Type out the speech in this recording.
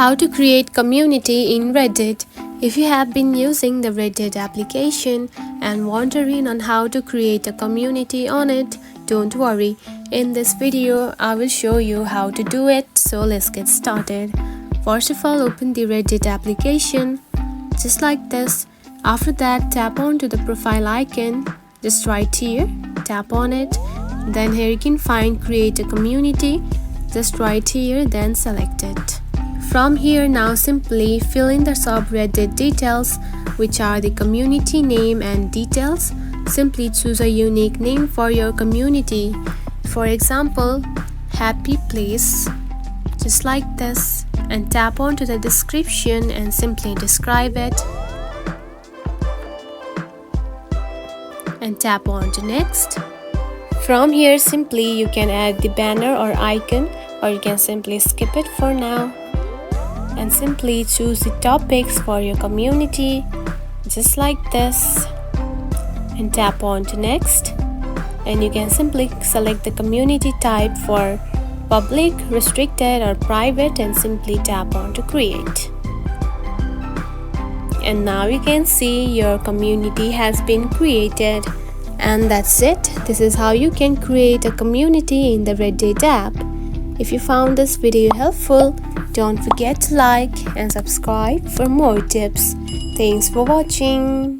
How to create community in Reddit. If you have been using the Reddit application and wondering on how to create a community on it, don't worry. In this video, I will show you how to do it. So let's get started. First of all, open the Reddit application just like this. After that, tap on to the profile icon just right here. Tap on it. Then here you can find create a community just right here, then select it. From here, now simply fill in the subreddit details, which are the community name and details. Simply choose a unique name for your community. For example, happy place, just like this, and tap on to the description and simply describe it. And tap on to next. From here, simply you can add the banner or icon, or you can simply skip it for now. And simply choose the topics for your community just like this and tap on to next, and you can simply select the community type for public, restricted or private and simply tap on to create. And now you can see your community has been created. And that's it. This is how you can create a community in the Reddit app. If you found this video helpful, don't forget to like and subscribe for more tips. Thanks for watching.